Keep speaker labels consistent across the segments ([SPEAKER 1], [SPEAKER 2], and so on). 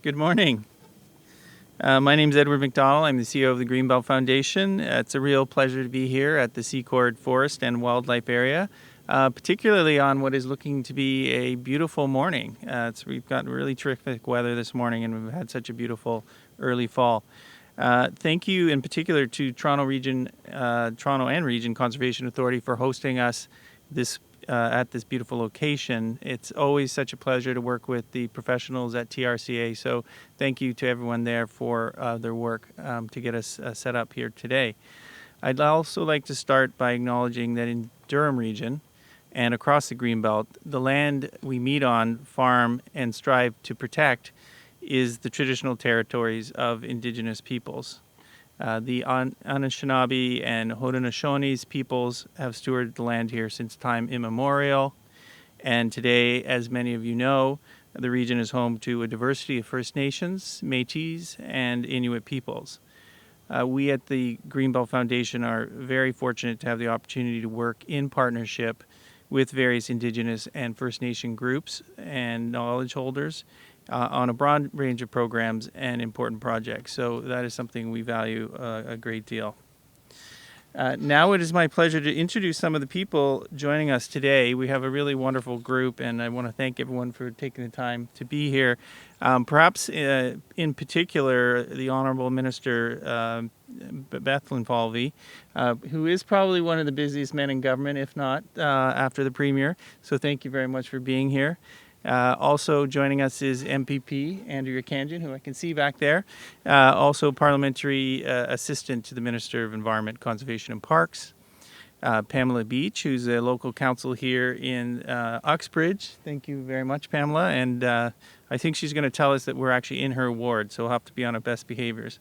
[SPEAKER 1] Good morning. My name is Edward McDonnell. I'm the CEO of the Greenbelt Foundation. It's a real pleasure to be here at the Secord Forest and Wildlife Area, particularly on what is looking to be a beautiful morning. We've got really terrific weather this morning, and we've had such a beautiful early fall. Thank you in particular to Toronto and Region Conservation Authority for hosting us at this beautiful location. It's always such a pleasure to work with the professionals at TRCA, so thank you to everyone there for their work to get us set up here today. I'd also like to start by acknowledging that in Durham Region and across the Greenbelt, the land we meet on, farm, and strive to protect is the traditional territories of Indigenous peoples. The Anishinaabe and Haudenosaunee peoples have stewarded the land here since time immemorial. And today, as many of you know, the region is home to a diversity of First Nations, Métis, and Inuit peoples. We at the Greenbelt Foundation are very fortunate to have the opportunity to work in partnership with various Indigenous and First Nation groups and knowledge holders on a broad range of programs and important projects. So that is something we value a great deal. Now it is my pleasure to introduce some of the people joining us today. We have a really wonderful group, and I want to thank everyone for taking the time to be here. Perhaps in particular, the Honourable Minister Bethlenfalvy, who is probably one of the busiest men in government, if not after the Premier. So thank you very much for being here. Also joining us is MPP Andrea Kanjan, who I can see back there, also Parliamentary Assistant to the Minister of Environment, Conservation and Parks. Pamela Beach, who's a local council here in Uxbridge. Thank you very much, Pamela. And I think she's going to tell us that we're actually in her ward, so we'll have to be on our best behaviors.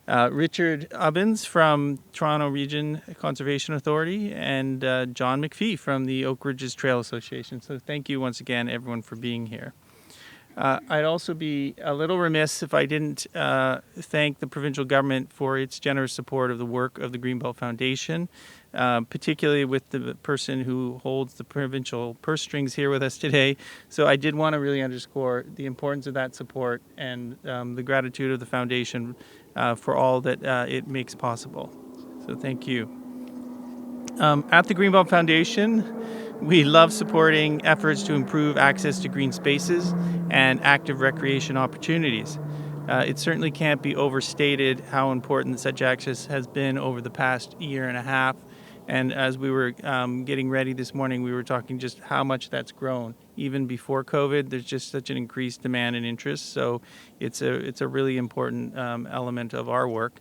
[SPEAKER 1] Richard Ubbens from Toronto Region Conservation Authority, and John McPhee from the Oak Ridges Trail Association. So thank you once again, everyone, for being here. I'd also be a little remiss if I didn't thank the provincial government for its generous support of the work of the Greenbelt Foundation, particularly with the person who holds the provincial purse strings here with us today. So I did want to really underscore the importance of that support and the gratitude of the foundation for all that it makes possible. So thank you. At the Greenbelt Foundation, we love supporting efforts to improve access to green spaces and active recreation opportunities. It certainly can't be overstated how important such access has been over the past year and a half. And as we were getting ready this morning, we were talking just how much that's grown. Even before COVID, there's just such an increased demand and interest. So it's a really important element of our work.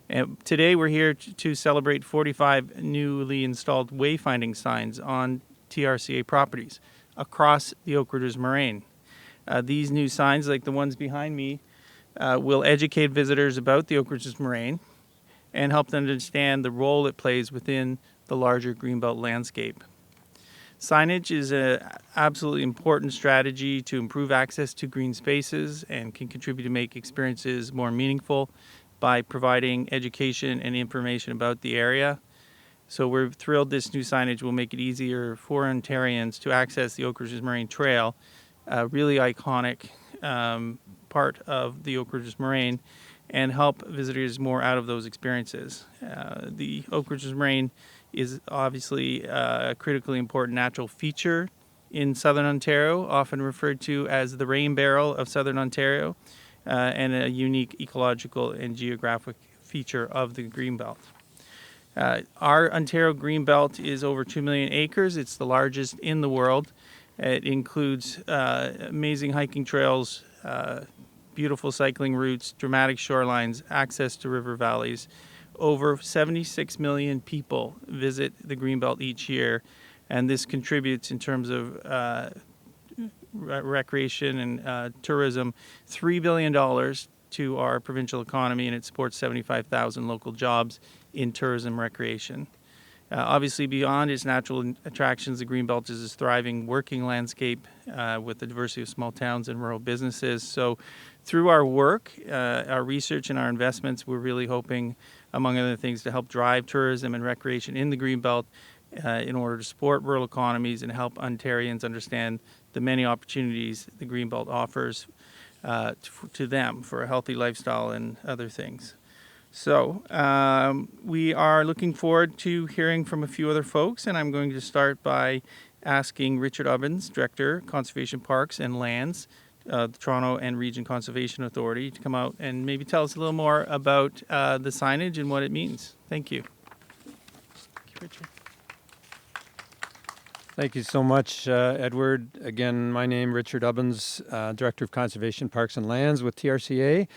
[SPEAKER 1] And today we're here to celebrate 45 newly installed wayfinding signs on TRCA properties across the Oak Ridges Moraine. These new signs, like the ones behind me, will educate visitors about the Oak Ridges Moraine and help them understand the role it plays within the larger Greenbelt landscape. Signage is an absolutely important strategy to improve access to green spaces and can contribute to make experiences more meaningful by providing education and information about the area. So we're thrilled this new signage will make it easier for Ontarians to access the Oak Ridges Moraine Trail, a really iconic part of the Oak Ridges Moraine, and help visitors more out of those experiences. The Oak Ridges Moraine is obviously a critically important natural feature in southern Ontario, often referred to as the rain barrel of southern Ontario, and a unique ecological and geographic feature of the Greenbelt. Our Ontario Greenbelt is over 2 million acres. It's the largest in the world. It includes amazing hiking trails, beautiful cycling routes, dramatic shorelines, access to river valleys. Over 76 million people visit the Greenbelt each year, and this contributes in terms of recreation and tourism $3 billion to our provincial economy, and it supports 75,000 local jobs in tourism recreation. Obviously, beyond its natural attractions, the Greenbelt is a thriving working landscape with the diversity of small towns and rural businesses. So through our work, our research and our investments, we're really hoping, among other things, to help drive tourism and recreation in the Greenbelt in order to support rural economies and help Ontarians understand the many opportunities the Greenbelt offers to them for a healthy lifestyle and other things. So we are looking forward to hearing from a few other folks, and I'm going to start by asking Richard Ubbens, Director, Conservation Parks and Lands, the Toronto and Region Conservation Authority, to come out and maybe tell us a little more about the signage and what it means. Thank you. Thank you, Richard.
[SPEAKER 2] Thank you so much, Edward. Again, my name is Richard Ubbens, Director of Conservation Parks and Lands with TRCA.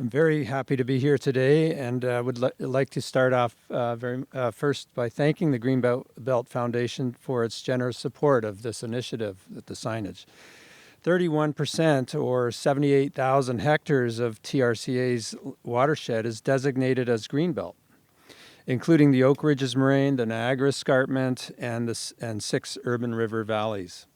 [SPEAKER 2] I'm very happy to be here today, and would like to start off first by thanking the Greenbelt Foundation for its generous support of this initiative, the signage. 31%, or 78,000 hectares of TRCA's watershed is designated as Greenbelt, including the Oak Ridges Moraine, the Niagara Escarpment, and 6 urban river valleys.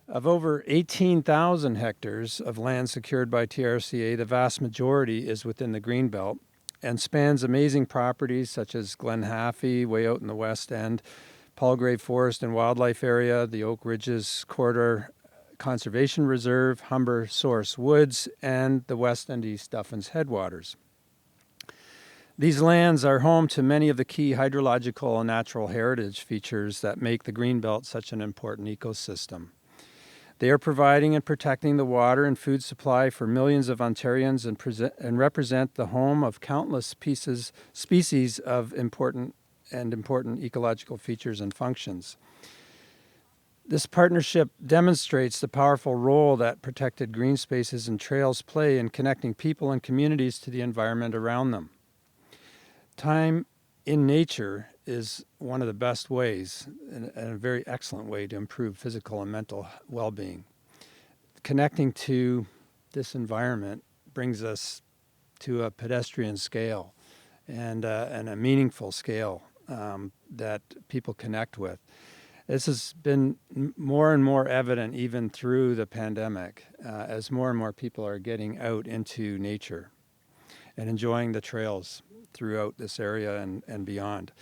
[SPEAKER 2] Of over 18,000 hectares of land secured by TRCA, the vast majority is within the Greenbelt and spans amazing properties such as Glen Haffey, way out in the west end, Palgrave Forest and Wildlife Area, the Oak Ridges Corridor Conservation Reserve, Humber Source Woods, and the West and East Duffins Headwaters. These lands are home to many of the key hydrological and natural heritage features that make the Greenbelt such an important ecosystem. They are providing and protecting the water and food supply for millions of Ontarians and represent the home of countless species of important ecological features and functions. This partnership demonstrates the powerful role that protected green spaces and trails play in connecting people and communities to the environment around them. Time in nature is one of the best ways, and a very excellent way, to improve physical and mental well-being. Connecting to this environment brings us to a pedestrian scale and a meaningful scale that people connect with. This has been more and more evident even through the pandemic, as more and more people are getting out into nature and enjoying the trails throughout this area and beyond.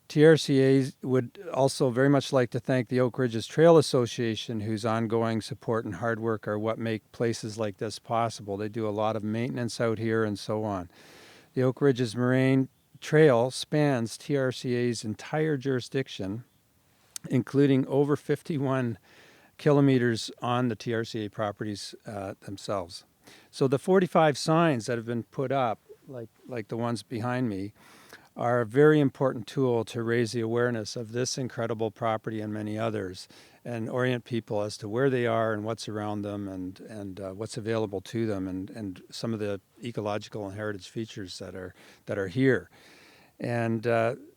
[SPEAKER 2] TRCA would also very much like to thank the Oak Ridges Trail Association, whose ongoing support and hard work are what make places like this possible. They do a lot of maintenance out here and so on. The Oak Ridges Moraine Trail spans TRCA's entire jurisdiction, including over 51 kilometers on the TRCA properties themselves. So the 45 signs that have been put up, like the ones behind me, are a very important tool to raise the awareness of this incredible property and many others, and orient people as to where they are and what's around them and what's available to them, and some of the ecological and heritage features that are here. And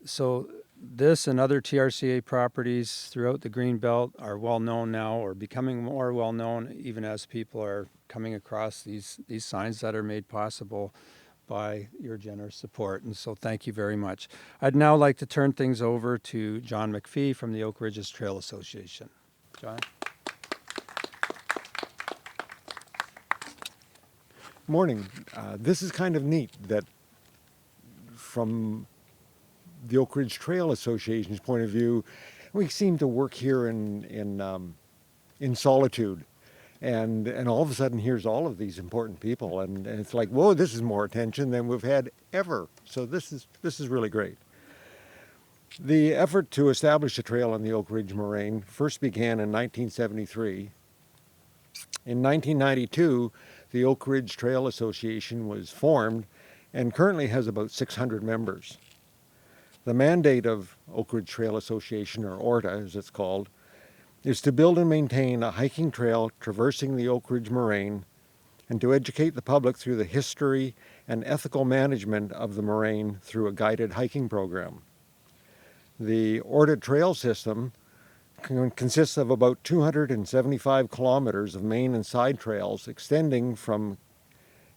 [SPEAKER 2] so this and other TRCA properties throughout the Greenbelt are well known now, or becoming more well known, even as people are coming across these signs that are made possible by your generous support. And so thank you very much. I'd now like to turn things over to John McPhee from the Oak Ridges Trail Association. John?
[SPEAKER 3] Morning. This is kind of neat that from the Oak Ridge Trail Association's point of view, we seem to work here in solitude. And all of a sudden, here's all of these important people, and it's like, whoa, this is more attention than we've had ever. So this is really great. The effort to establish a trail on the Oak Ridge Moraine first began in 1973. In 1992, the Oak Ridge Trail Association was formed and currently has about 600 members. The mandate of Oak Ridge Trail Association, or ORTA as it's called, is to build and maintain a hiking trail traversing the Oak Ridge Moraine and to educate the public through the history and ethical management of the moraine through a guided hiking program. The ORTA trail system consists of about 275 kilometers of main and side trails extending from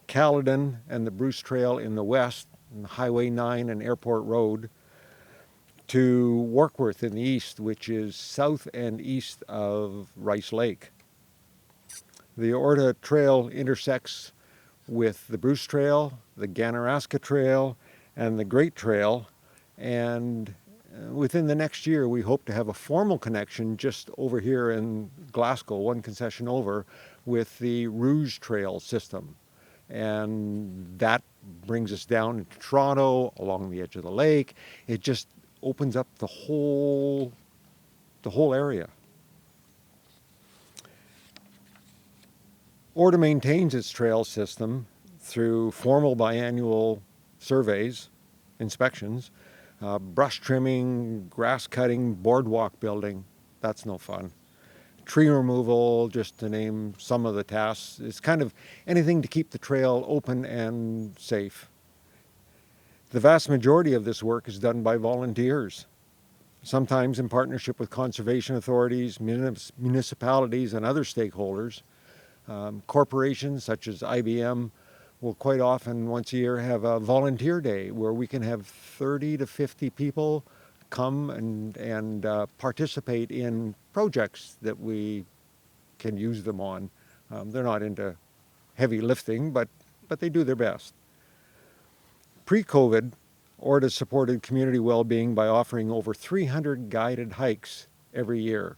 [SPEAKER 3] Caledon and the Bruce Trail in the west, and Highway 9 and Airport Road, to Warkworth in the east, which is south and east of Rice Lake. The Orta Trail intersects with the Bruce Trail, the Ganaraska Trail, and the Great Trail, and within the next year, we hope to have a formal connection just over here in Glasgow, one concession over, with the Rouge Trail system. And that brings us down into Toronto, along the edge of the lake. It just opens up the whole area. Orta maintains its trail system through formal biannual surveys, inspections, brush trimming, grass cutting, boardwalk building. That's no fun. Tree removal, just to name some of the tasks. It's kind of anything to keep the trail open and safe. The vast majority of this work is done by volunteers, sometimes in partnership with conservation authorities, municipalities, and other stakeholders. Corporations such as IBM will quite often once a year have a volunteer day where we can have 30 to 50 people come and participate in projects that we can use them on. They're not into heavy lifting, but they do their best. Pre-COVID, Orta supported community well-being by offering over 300 guided hikes every year.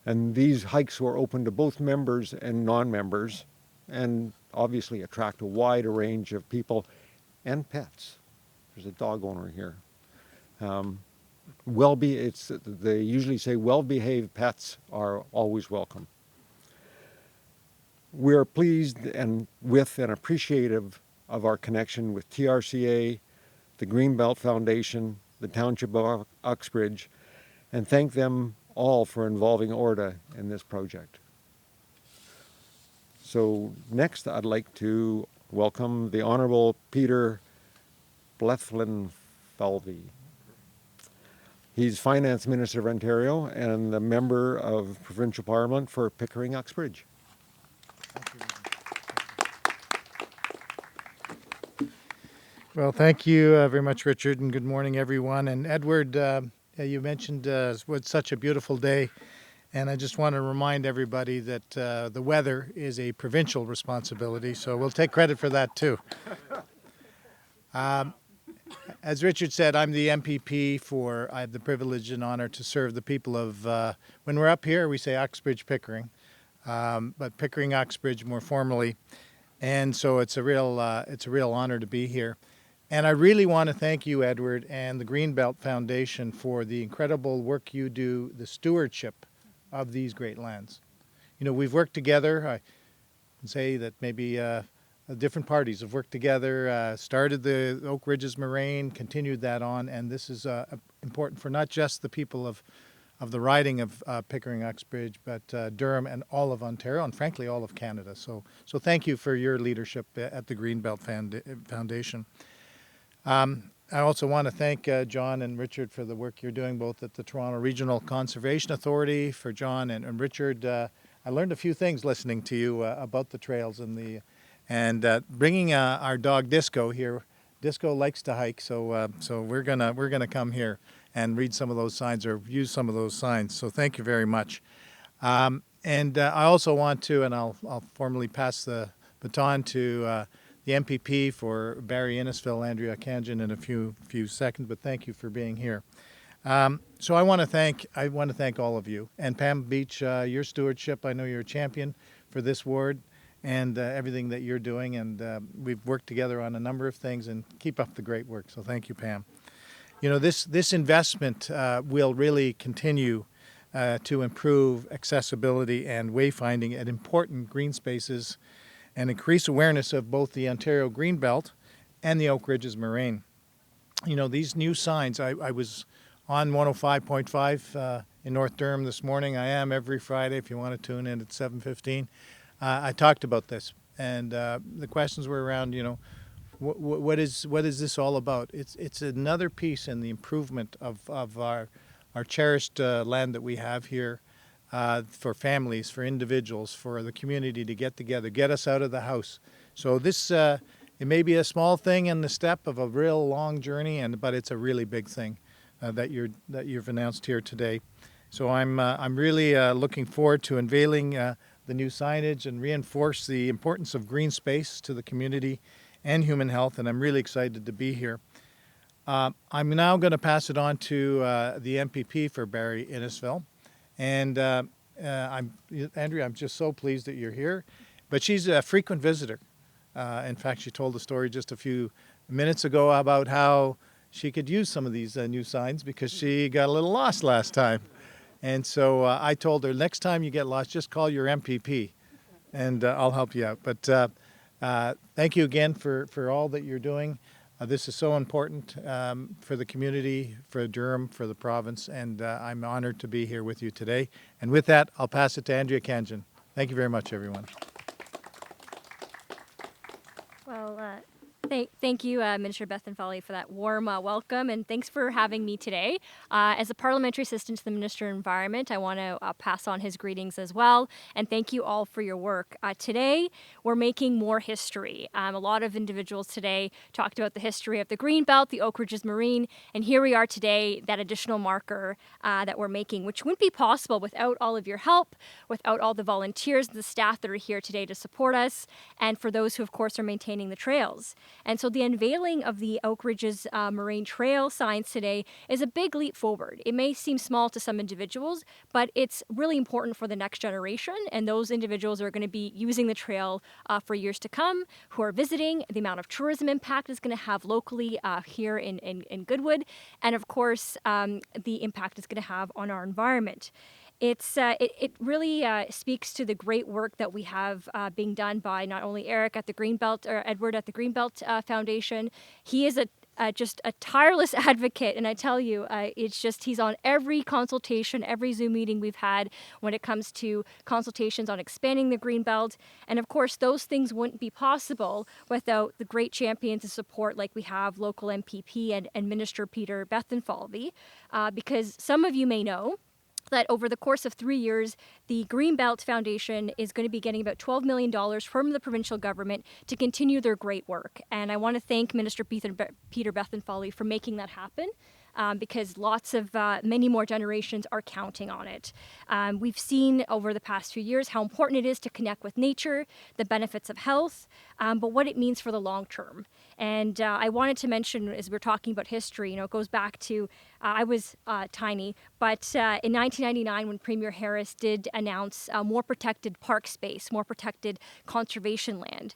[SPEAKER 3] And these hikes were open to both members and non-members, and obviously attract a wide range of people and pets. There's a dog owner here. They usually say well-behaved pets are always welcome. We are pleased and appreciative of our connection with TRCA, the Greenbelt Foundation, the Township of Uxbridge, and thank them all for involving Orta in this project. So next I'd like to welcome the Honourable Peter Bethlenfalvy. He's Finance Minister of Ontario and the Member of Provincial Parliament for Pickering-Uxbridge.
[SPEAKER 4] Well, thank you very much, Richard, and good morning, everyone. And Edward, you mentioned it was such a beautiful day, and I just want to remind everybody that the weather is a provincial responsibility, so we'll take credit for that too. As Richard said, I'm the MPP I have the privilege and honor to serve the people of, when we're up here, we say Uxbridge Pickering, but Pickering-Uxbridge more formally. And so it's a real honor to be here. And I really want to thank you, Edward, and the Greenbelt Foundation for the incredible work you do, the stewardship of these great lands. You know, we've worked together. I can say that maybe different parties have worked together, started the Oak Ridges Moraine, continued that on, and this is important for not just the people of the riding of Pickering-Uxbridge, but Durham and all of Ontario, and frankly all of Canada. So thank you for your leadership at the Greenbelt Foundation. I also want to thank John and Richard for the work you're doing, both at the Toronto Regional Conservation Authority. For John and Richard, I learned a few things listening to you about the trails and bringing our dog Disco here. Disco likes to hike, so we're gonna come here and read some of those signs or use some of those signs. So thank you very much. And I also want to, and I'll formally pass the baton to the MPP for Barrie Innisfil, Andrea Kanjan, in a few seconds. But thank you for being here. So I want to thank all of you, and Pam Beach, your stewardship. I know you're a champion for this ward and everything that you're doing, and we've worked together on a number of things. And keep up the great work. So thank you, Pam. You know, this investment will really continue to improve accessibility and wayfinding at important green spaces and increase awareness of both the Ontario Greenbelt and the Oak Ridges Moraine. You know, these new signs, I was on 105.5 in North Durham this morning. I am every Friday if you want to tune in at 7:15. I talked about this, and the questions were around, you know, what is this all about? It's another piece in the improvement of our cherished land that we have here for families, for individuals, for the community to get together, get us out of the house. So this it may be a small thing in the step of a real long journey, but it's a really big thing that you've announced here today. So I'm really looking forward to unveiling the new signage and reinforce the importance of green space to the community and human health, and I'm really excited to be here. I'm now going to pass it on to the MPP for Barrie Innisfil. And Andrea, I'm just so pleased that you're here. But she's a frequent visitor. In fact, she told a story just a few minutes ago about how she could use some of these new signs because she got a little lost last time. And so I told her, next time you get lost, just call your MPP and I'll help you out. But thank you again for all that you're doing. This is so important for the community, for Durham, for the province, and I'm honored to be here with you today. And with that, I'll pass it to Andrea Kanjan. Thank you very much, everyone.
[SPEAKER 5] Well, thank you, Minister Bethlenfalvy, for that warm welcome, and thanks for having me today. As a parliamentary assistant to the Minister of Environment, I want to pass on his greetings as well, and thank you all for your work. Today, we're making more history. A lot of individuals today talked about the history of the Greenbelt, the Oak Ridges Moraine, and here we are today, that additional marker that we're making, which wouldn't be possible without all of your help, without all the volunteers and the staff that are here today to support us, and for those who, of course, are maintaining the trails. And so the unveiling of the Oak Ridges Moraine Trail signs today is a big leap forward. It may seem small to some individuals, but it's really important for the next generation, and those individuals are going to be using the trail for years to come, who are visiting, the amount of tourism impact it's going to have locally here in Goodwood, and of course, the impact it's going to have on our environment. It really speaks to the great work that we have being done by not only Eric at the Greenbelt, or Edward at the Greenbelt Foundation. He is just a tireless advocate, and I tell you, he's on every consultation, every Zoom meeting we've had when it comes to consultations on expanding the Greenbelt. And of course, those things wouldn't be possible without the great champions of support like we have local MPP and Minister Peter Bethlenfalvy, because some of you may know that over the course of 3 years, the Greenbelt Foundation is going to be getting about $12 million from the provincial government to continue their great work. And I want to thank Minister Peter Bethlenfalvy for making that happen. Because many more generations are counting on it. We've seen over the past few years how important it is to connect with nature, the benefits of health, but what it means for the long term. And I wanted to mention, as we're talking about history, it goes back to, I was tiny, but in 1999 when Premier Harris did announce more protected park space, more protected conservation land,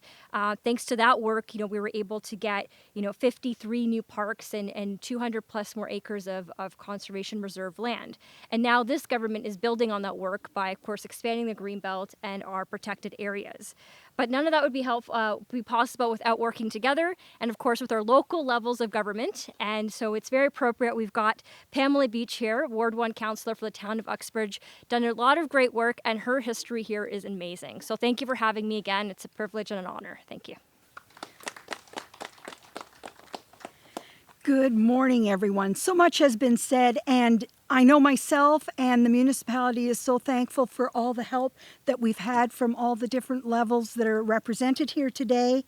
[SPEAKER 5] thanks to that work, we were able to get, 53 new parks and 200 plus more acres of conservation reserve land. And now this government is building on that work by, of course, expanding the Greenbelt and our protected areas. But none of that would be possible without working together and, of course, with our local levels of government. And so it's very appropriate. We've got Pamela Beach here, Ward 1 Councillor for the town of Uxbridge, done a lot of great work, and her history here is amazing. So thank you for having me again. It's a privilege and an honor. Thank you.
[SPEAKER 6] Good morning, everyone. So much has been said, and I know myself and the municipality is so thankful for all the help that we've had from all the different levels that are represented here today,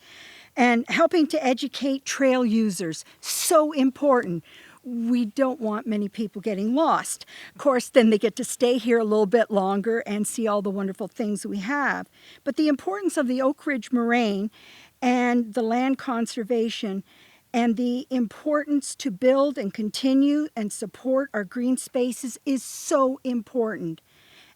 [SPEAKER 6] and helping to educate trail users. So important. We don't want many people getting lost. Of course, then they get to stay here a little bit longer and see all the wonderful things we have. But the importance of the Oak Ridge Moraine and the land conservation and the importance to build and continue and support our green spaces is so important.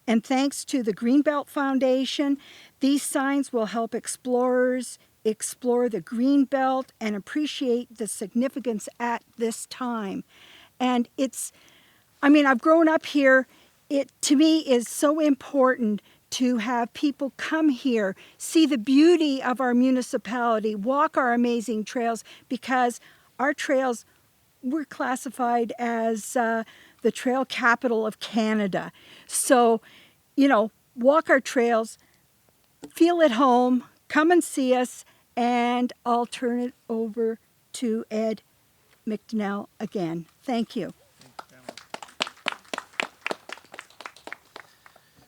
[SPEAKER 6] And thanks to the Greenbelt Foundation, these signs will help explorers explore the Greenbelt and appreciate the significance at this time. And I've grown up here. It, to me, is so important to have people come here, see the beauty of our municipality, walk our amazing trails, because our trails, we're classified as the trail capital of Canada. So, walk our trails, feel at home, come and see us, and I'll turn it over to Ed McDonnell again. Thank you.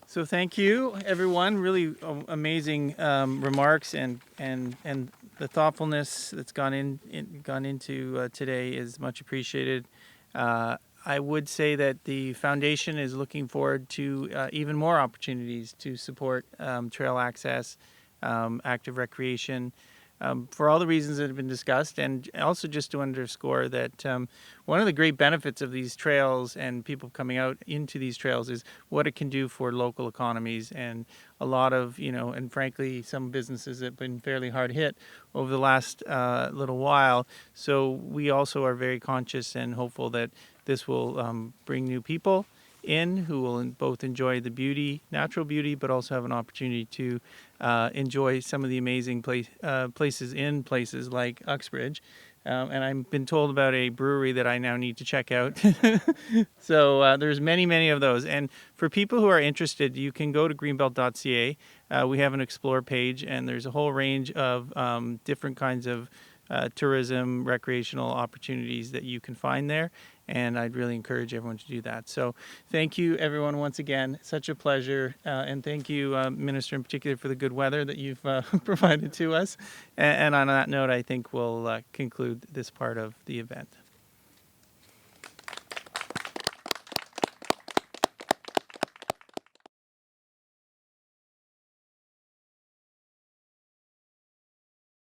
[SPEAKER 1] So thank you, everyone. Really amazing remarks, and the thoughtfulness that's gone into today is much appreciated. I would say that the foundation is looking forward to even more opportunities to support trail access, active recreation, for all the reasons that have been discussed, and also just to underscore that one of the great benefits of these trails and people coming out into these trails is what it can do for local economies, and a lot of, and frankly, some businesses have been fairly hard hit over the last little while. So we also are very conscious and hopeful that this will bring new people in who will both enjoy the beauty, natural beauty, but also have an opportunity to enjoy some of the amazing places in places like Uxbridge. And I've been told about a brewery that I now need to check out. So there's many of those. And for people who are interested, you can go to greenbelt.ca. We have an explore page, and there's a whole range of different kinds of tourism, recreational opportunities that you can find there. And I'd really encourage everyone to do that. So thank you, everyone, once again. Such a pleasure. And thank you, Minister, in particular, for the good weather that you've provided to us. And on that note, I think we'll conclude this part of the event.